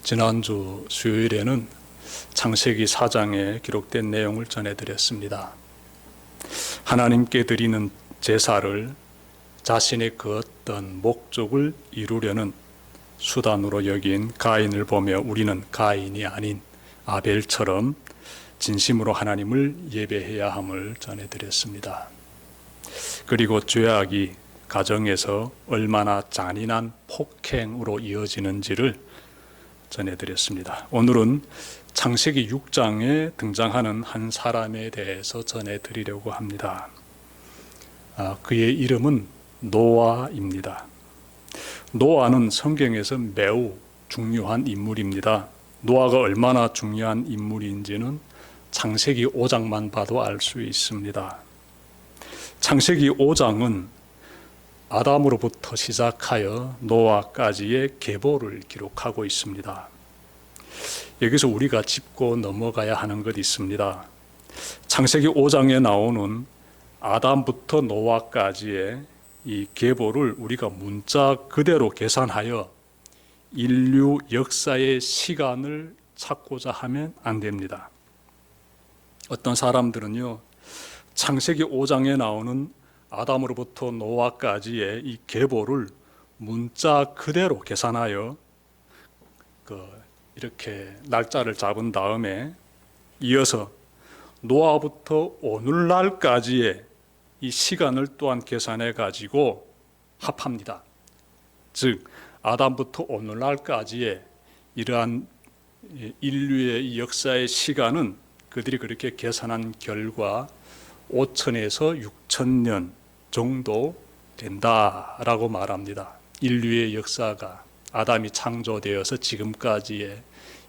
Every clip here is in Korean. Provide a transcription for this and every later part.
지난주 수요일에는 창세기 4장에 기록된 내용을 전해드렸습니다. 하나님께 드리는 제사를 자신의 그 어떤 목적을 이루려는 수단으로 여긴 가인을 보며 우리는 가인이 아닌 아벨처럼 진심으로 하나님을 예배해야 함을 전해드렸습니다. 그리고 죄악이 가정에서 얼마나 잔인한 폭행으로 이어지는지를 전해드렸습니다. 오늘은 창세기 6장에 등장하는 한 사람에 대해서 전해드리려고 합니다. 그의 이름은 노아입니다. 노아는 성경에서 매우 중요한 인물입니다. 노아가 얼마나 중요한 인물인지는 창세기 5장만 봐도 알 수 있습니다. 창세기 5장은 아담으로부터 시작하여 노아까지의 계보를 기록하고 있습니다. 여기서 우리가 짚고 넘어가야 하는 것이 있습니다. 창세기 5장에 나오는 아담부터 노아까지의 이 계보를 우리가 문자 그대로 계산하여 인류 역사의 시간을 찾고자 하면 안 됩니다. 어떤 사람들은요, 창세기 5장에 나오는 아담으로부터 노아까지의 이 계보를 문자 그대로 계산하여 이렇게 날짜를 잡은 다음에 이어서 노아부터 오늘날까지의 이 시간을 또한 계산해 가지고 합합니다. 즉 아담부터 오늘날까지의 이러한 인류의 이 역사의 시간은 그들이 그렇게 계산한 결과 5천에서 6천년 정도 된다라고 말합니다. 인류의 역사가 아담이 창조되어서 지금까지의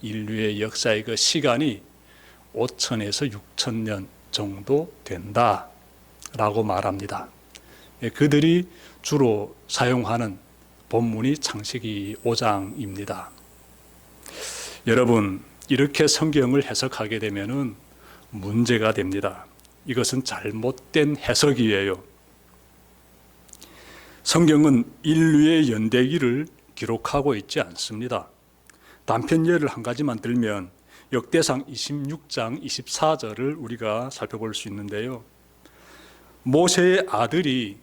인류의 역사의 그 시간이 5천에서 6천년 정도 된다라고 말합니다. 그들이 주로 사용하는 본문이 창세기 5장입니다. 여러분, 이렇게 성경을 해석하게 되면은 문제가 됩니다. 이것은 잘못된 해석이에요. 성경은 인류의 연대기를 기록하고 있지 않습니다. 단편 예를 한 가지만 들면 역대상 26장 24절을 우리가 살펴볼 수 있는데요. 모세의 아들이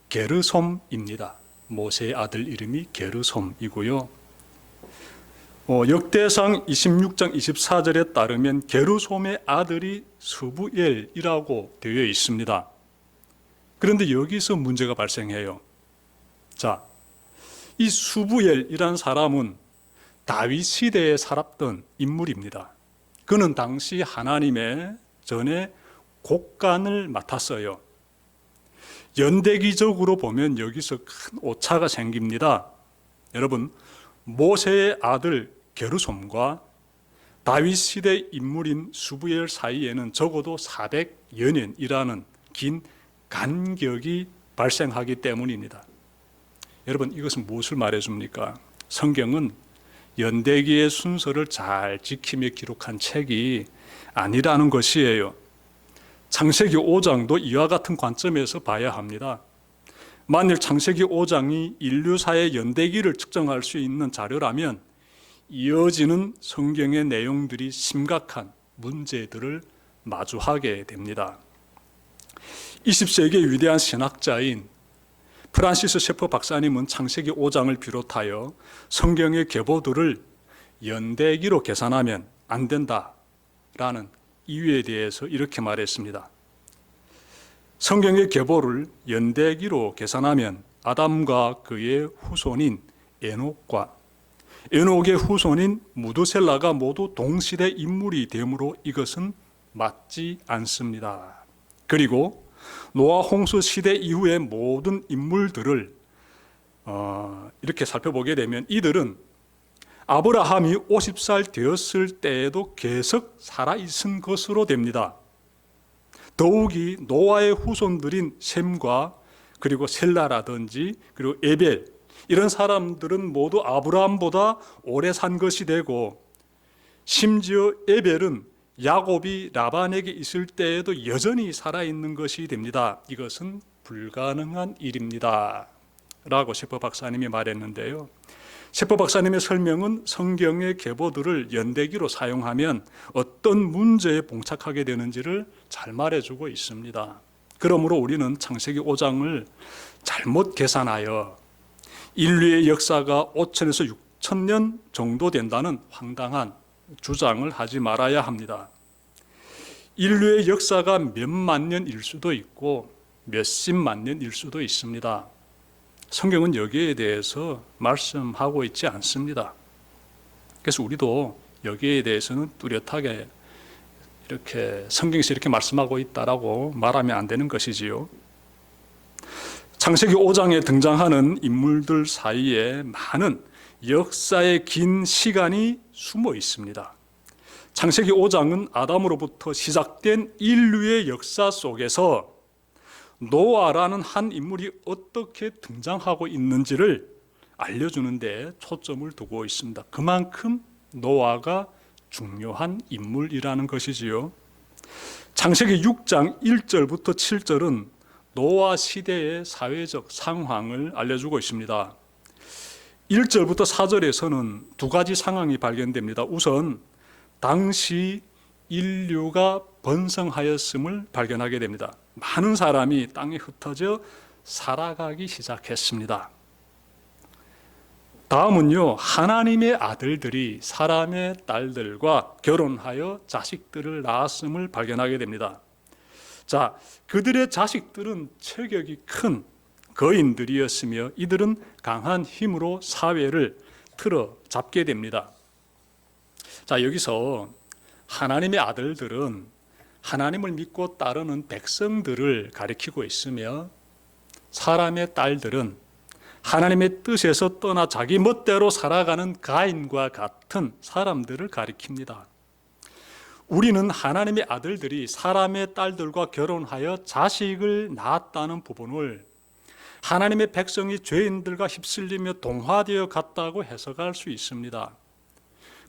게르솜입니다. 모세의 아들 이름이 게르솜이고요. 역대상 26장 24절에 따르면 게르솜의 아들이 스부엘이라고 되어 있습니다. 그런데 여기서 문제가 발생해요. 자, 이 스부엘이라는 사람은 다윗 시대에 살았던 인물입니다. 그는 당시 하나님의 전에 곡간을 맡았어요. 연대기적으로 보면 여기서 큰 오차가 생깁니다. 여러분, 모세의 아들 게르솜과 다윗 시대 인물인 스부엘 사이에는 적어도 400여 년이라는 긴 간격이 발생하기 때문입니다. 여러분, 이것은 무엇을 말해줍니까? 성경은 연대기의 순서를 잘 지키며 기록한 책이 아니라는 것이에요. 창세기 5장도 이와 같은 관점에서 봐야 합니다. 만일 창세기 5장이 인류사의 연대기를 측정할 수 있는 자료라면 이어지는 성경의 내용들이 심각한 문제들을 마주하게 됩니다. 20세기의 위대한 신학자인 프란시스 셰퍼 박사님은 창세기 5장을 비롯하여 성경의 계보들을 연대기로 계산하면 안 된다라는 이유에 대해서 이렇게 말했습니다. 성경의 계보를 연대기로 계산하면 아담과 그의 후손인 에녹과 에녹의 후손인 무드셀라가 모두 동시대 인물이 되므로 이것은 맞지 않습니다. 그리고 노아 홍수 시대 이후의 모든 인물들을 이렇게 살펴보게 되면 이들은 아브라함이 50살 되었을 때에도 계속 살아있은 것으로 됩니다. 더욱이 노아의 후손들인 셈과 그리고 셀라라든지 그리고 에벨, 이런 사람들은 모두 아브라함보다 오래 산 것이 되고, 심지어 에벨은 야곱이 라반에게 있을 때에도 여전히 살아있는 것이 됩니다. 이것은 불가능한 일입니다 라고 셰퍼 박사님이 말했는데요, 셰퍼 박사님의 설명은 성경의 계보들을 연대기로 사용하면 어떤 문제에 봉착하게 되는지를 잘 말해주고 있습니다. 그러므로 우리는 창세기 5장을 잘못 계산하여 인류의 역사가 5천에서 6천 정도 된다는 황당한 주장을 하지 말아야 합니다. 인류의 역사가 몇만 년일 수도 있고 몇십만 년일 수도 있습니다. 성경은 여기에 대해서 말씀하고 있지 않습니다. 그래서 우리도 여기에 대해서는 뚜렷하게 이렇게 성경에서 이렇게 말씀하고 있다라고 말하면 안 되는 것이지요. 창세기 5장에 등장하는 인물들 사이에 많은 역사의 긴 시간이 숨어 있습니다. 창세기 5장은 아담으로부터 시작된 인류의 역사 속에서 노아라는 한 인물이 어떻게 등장하고 있는지를 알려주는 데 초점을 두고 있습니다. 그만큼 노아가 중요한 인물이라는 것이지요. 창세기 6장 1절부터 7절은 노아 시대의 사회적 상황을 알려주고 있습니다. 1절부터 4절에서는 두 가지 상황이 발견됩니다. 우선 당시 인류가 번성하였음을 발견하게 됩니다. 많은 사람이 땅에 흩어져 살아가기 시작했습니다. 다음은요, 하나님의 아들들이 사람의 딸들과 결혼하여 자식들을 낳았음을 발견하게 됩니다. 자, 그들의 자식들은 체격이 큰 거인들이었으며 이들은 강한 힘으로 사회를 틀어 잡게 됩니다. 자, 여기서 하나님의 아들들은 하나님을 믿고 따르는 백성들을 가리키고 있으며 사람의 딸들은 하나님의 뜻에서 떠나 자기 멋대로 살아가는 가인과 같은 사람들을 가리킵니다. 우리는 하나님의 아들들이 사람의 딸들과 결혼하여 자식을 낳았다는 부분을 하나님의 백성이 죄인들과 휩쓸리며 동화되어 갔다고 해석할 수 있습니다.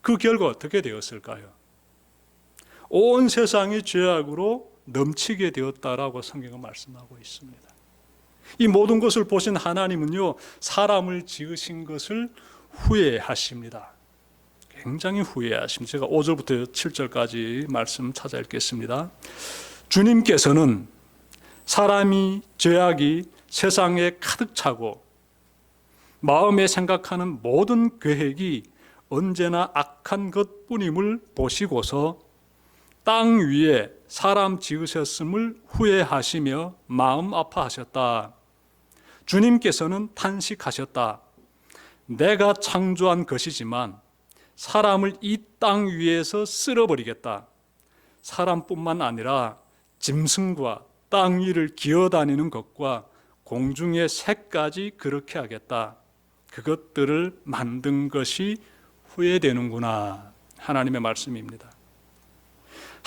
그 결과 어떻게 되었을까요? 온 세상이 죄악으로 넘치게 되었다라고 성경은 말씀하고 있습니다. 이 모든 것을 보신 하나님은요, 사람을 지으신 것을 후회하십니다. 굉장히 후회하십니다. 제가 5절부터 7절까지 말씀 찾아 읽겠습니다. 주님께서는 사람이 죄악이 세상에 가득 차고 마음에 생각하는 모든 계획이 언제나 악한 것뿐임을 보시고서 땅 위에 사람 지으셨음을 후회하시며 마음 아파하셨다. 주님께서는 탄식하셨다. 내가 창조한 것이지만 사람을 이 땅 위에서 쓸어버리겠다. 사람뿐만 아니라 짐승과 땅 위를 기어다니는 것과 공중의 새까지 그렇게 하겠다. 그것들을 만든 것이 후회되는구나. 하나님의 말씀입니다.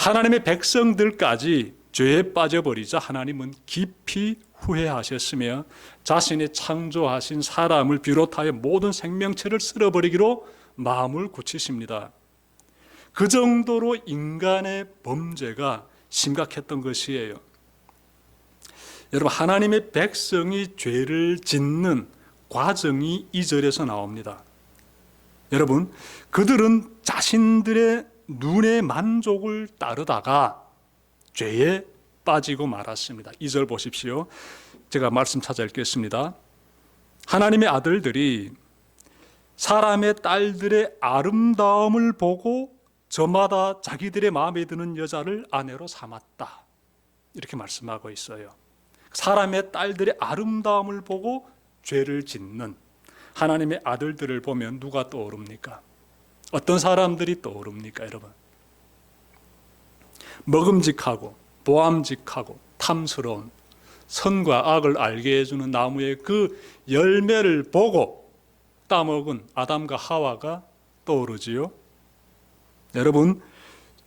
하나님의 백성들까지 죄에 빠져버리자 하나님은 깊이 후회하셨으며 자신이 창조하신 사람을 비롯하여 모든 생명체를 쓸어버리기로 마음을 굳히십니다. 그 정도로 인간의 범죄가 심각했던 것이에요. 여러분, 하나님의 백성이 죄를 짓는 과정이 2절에서 나옵니다. 여러분, 그들은 자신들의 눈의 만족을 따르다가 죄에 빠지고 말았습니다. 2절 보십시오. 제가 말씀 찾아 읽겠습니다. 하나님의 아들들이 사람의 딸들의 아름다움을 보고 저마다 자기들의 마음에 드는 여자를 아내로 삼았다. 이렇게 말씀하고 있어요. 사람의 딸들의 아름다움을 보고 죄를 짓는 하나님의 아들들을 보면 누가 떠오릅니까? 어떤 사람들이 떠오릅니까, 여러분? 먹음직하고 보암직하고 탐스러운 선과 악을 알게 해주는 나무의 그 열매를 보고 따먹은 아담과 하와가 떠오르지요. 여러분,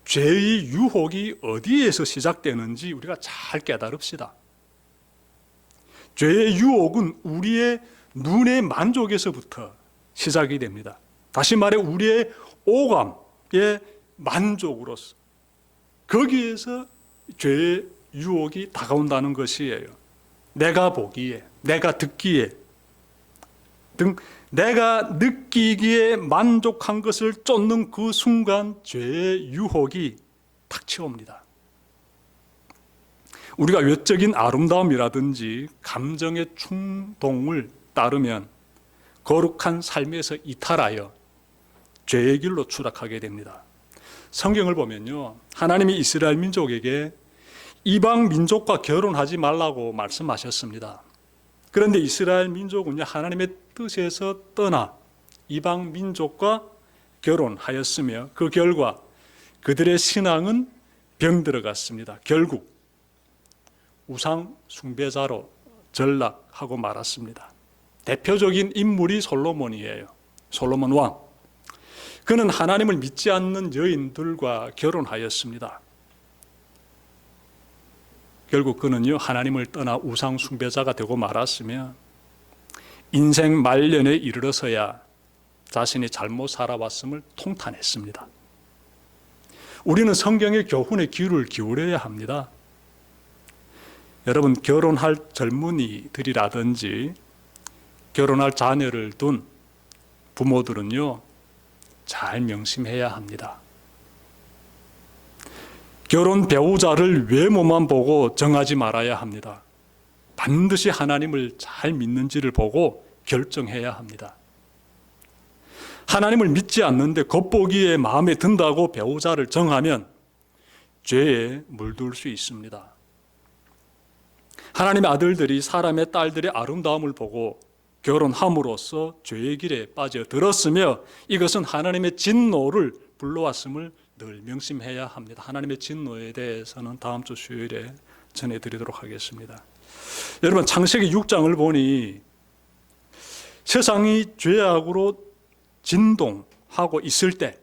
죄의 유혹이 어디에서 시작되는지 우리가 잘 깨달읍시다. 죄의 유혹은 우리의 눈의 만족에서부터 시작이 됩니다. 다시 말해 우리의 오감의 만족으로서 거기에서 죄의 유혹이 다가온다는 것이에요. 내가 보기에, 내가 듣기에 등 내가 느끼기에 만족한 것을 쫓는 그 순간 죄의 유혹이 닥쳐옵니다. 우리가 외적인 아름다움이라든지 감정의 충동을 따르면 거룩한 삶에서 이탈하여 죄의 길로 추락하게 됩니다. 성경을 보면요, 하나님이 이스라엘 민족에게 이방 민족과 결혼하지 말라고 말씀하셨습니다. 그런데 이스라엘 민족은요, 하나님의 뜻에서 떠나 이방 민족과 결혼하였으며 그 결과 그들의 신앙은 병들어갔습니다. 결국 우상 숭배자로 전락하고 말았습니다. 대표적인 인물이 솔로몬이에요. 솔로몬 왕. 그는 하나님을 믿지 않는 여인들과 결혼하였습니다. 결국 그는요, 하나님을 떠나 우상 숭배자가 되고 말았으며 인생 말년에 이르러서야 자신이 잘못 살아왔음을 통탄했습니다. 우리는 성경의 교훈에 귀를 기울여야 합니다. 여러분, 결혼할 젊은이들이라든지 결혼할 자녀를 둔 부모들은요, 잘 명심해야 합니다. 결혼 배우자를 외모만 보고 정하지 말아야 합니다. 반드시 하나님을 잘 믿는지를 보고 결정해야 합니다. 하나님을 믿지 않는데 겉보기에 마음에 든다고 배우자를 정하면 죄에 물들 수 있습니다. 하나님의 아들들이 사람의 딸들의 아름다움을 보고 결혼함으로써 죄의 길에 빠져들었으며 이것은 하나님의 진노를 불러왔음을 늘 명심해야 합니다. 하나님의 진노에 대해서는 다음 주 수요일에 전해드리도록 하겠습니다. 여러분, 창세기 6장을 보니 세상이 죄악으로 진동하고 있을 때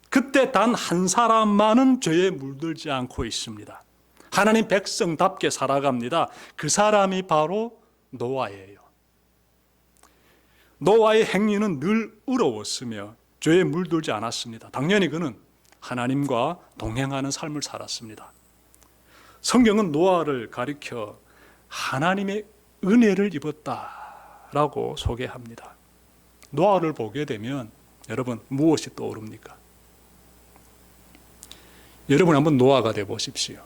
그때 단 한 사람만은 죄에 물들지 않고 있습니다. 하나님 백성답게 살아갑니다. 그 사람이 바로 노아예요. 노아의 행위는 늘 의로웠으며 죄에 물들지 않았습니다. 당연히 그는 하나님과 동행하는 삶을 살았습니다. 성경은 노아를 가리켜 하나님의 은혜를 입었다라고 소개합니다. 노아를 보게 되면 여러분 무엇이 떠오릅니까? 여러분 한번 노아가 되어 보십시오.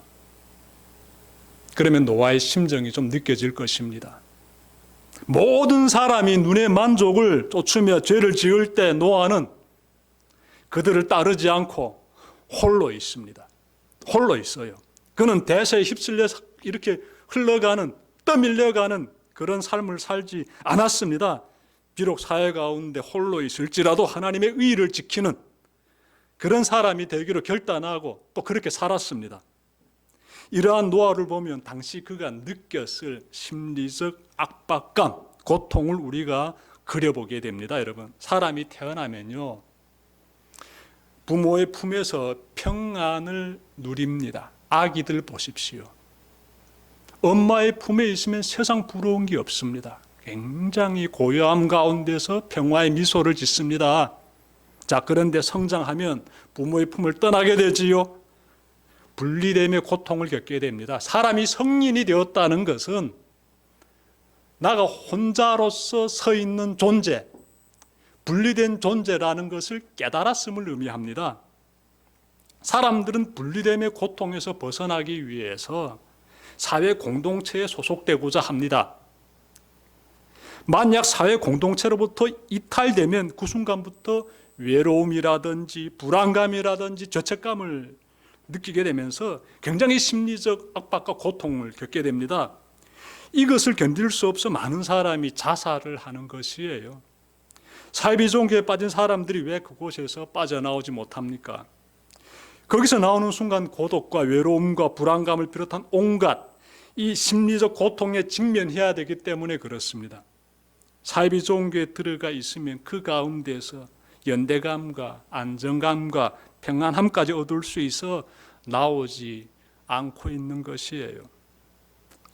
그러면 노아의 심정이 좀 느껴질 것입니다. 모든 사람이 눈의 만족을 쫓으며 죄를 지을 때 노아는 그들을 따르지 않고 홀로 있습니다. 홀로 있어요. 그는 대세에 휩쓸려서 이렇게 흘러가는, 떠밀려가는 그런 삶을 살지 않았습니다. 비록 사회 가운데 홀로 있을지라도 하나님의 의를 지키는 그런 사람이 되기로 결단하고 또 그렇게 살았습니다. 이러한 노아를 보면 당시 그가 느꼈을 심리적 압박감, 고통을 우리가 그려보게 됩니다. 여러분, 사람이 태어나면요, 부모의 품에서 평안을 누립니다. 아기들 보십시오. 엄마의 품에 있으면 세상 부러운 게 없습니다. 굉장히 고요함 가운데서 평화의 미소를 짓습니다. 자, 그런데 성장하면 부모의 품을 떠나게 되지요. 분리됨의 고통을 겪게 됩니다. 사람이 성인이 되었다는 것은 나가 혼자로서 서 있는 존재, 분리된 존재라는 것을 깨달았음을 의미합니다. 사람들은 분리됨의 고통에서 벗어나기 위해서 사회 공동체에 소속되고자 합니다. 만약 사회 공동체로부터 이탈되면 그 순간부터 외로움이라든지 불안감이라든지 죄책감을 느끼게 되면서 굉장히 심리적 압박과 고통을 겪게 됩니다. 이것을 견딜 수 없어 많은 사람이 자살을 하는 것이에요. 사회비종교에 빠진 사람들이 왜 그곳에서 빠져나오지 못합니까? 거기서 나오는 순간 고독과 외로움과 불안감을 비롯한 온갖 이 심리적 고통에 직면해야 되기 때문에 그렇습니다. 사회비종교에 들어가 있으면 그 가운데서 연대감과 안정감과 평안함까지 얻을 수 있어 나오지 않고 있는 것이에요.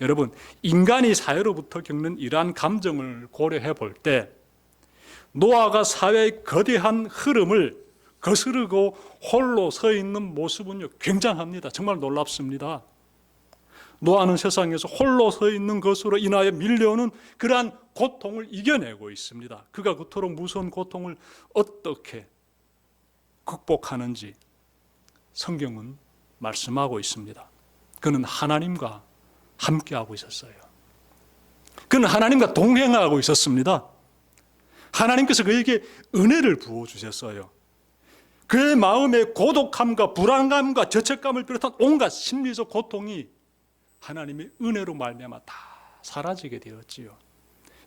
여러분, 인간이 사회로부터 겪는 이러한 감정을 고려해 볼 때 노아가 사회의 거대한 흐름을 거스르고 홀로 서 있는 모습은요, 굉장합니다. 정말 놀랍습니다. 노아는 세상에서 홀로 서 있는 것으로 인하여 밀려오는 그러한 고통을 이겨내고 있습니다. 그가 그토록 무서운 고통을 어떻게 극복하는지 성경은 말씀하고 있습니다. 그는 하나님과 함께하고 있었어요. 그는 하나님과 동행하고 있었습니다. 하나님께서 그에게 은혜를 부어주셨어요. 그의 마음의 고독함과 불안감과 죄책감을 비롯한 온갖 심리적 고통이 하나님의 은혜로 말미암아 다 사라지게 되었지요.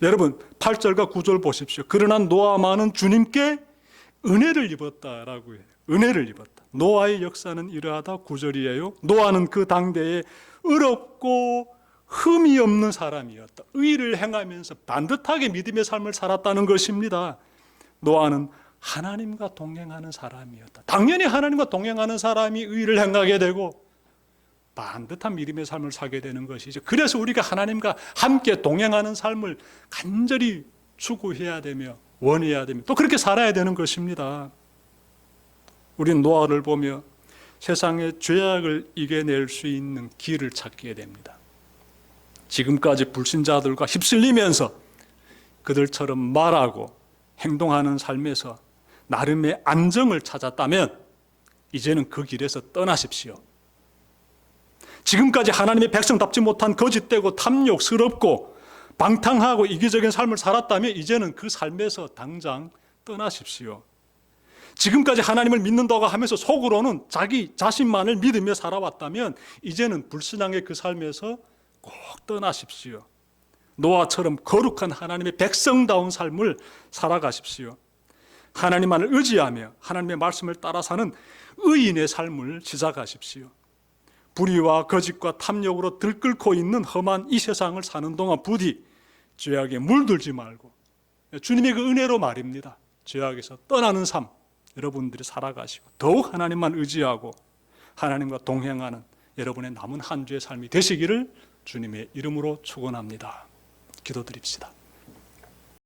여러분 8절과 9절 보십시오. 그러나 노아만은 주님께 은혜를 입었다라고 해요. 은혜를 입었다. 노아의 역사는 이러하다. 9절이에요. 노아는 그 당대에 의롭고 흠이 없는 사람이었다. 의를 행하면서 반듯하게 믿음의 삶을 살았다는 것입니다. 노아는 하나님과 동행하는 사람이었다. 당연히 하나님과 동행하는 사람이 의를 행하게 되고 반듯한 믿음의 삶을 살게 되는 것이죠. 그래서 우리가 하나님과 함께 동행하는 삶을 간절히 추구해야 되며 원해야 되며 또 그렇게 살아야 되는 것입니다. 우리는 노아를 보며 세상의 죄악을 이겨낼 수 있는 길을 찾게 됩니다. 지금까지 불신자들과 휩쓸리면서 그들처럼 말하고 행동하는 삶에서 나름의 안정을 찾았다면 이제는 그 길에서 떠나십시오. 지금까지 하나님의 백성답지 못한 거짓되고 탐욕스럽고 방탕하고 이기적인 삶을 살았다면 이제는 그 삶에서 당장 떠나십시오. 지금까지 하나님을 믿는다고 하면서 속으로는 자기 자신만을 믿으며 살아왔다면 이제는 불신앙의 그 삶에서 꼭 떠나십시오. 노아처럼 거룩한 하나님의 백성다운 삶을 살아가십시오. 하나님만을 의지하며 하나님의 말씀을 따라 사는 의인의 삶을 시작하십시오. 불의와 거짓과 탐욕으로 들끓고 있는 험한 이 세상을 사는 동안 부디 죄악에 물들지 말고 주님의 그 은혜로 말입니다. 죄악에서 떠나는 삶 여러분들이 살아가시고 더욱 하나님만 의지하고 하나님과 동행하는 여러분의 남은 한 주의 삶이 되시기를 주님의 이름으로 축원합니다. 기도드립시다.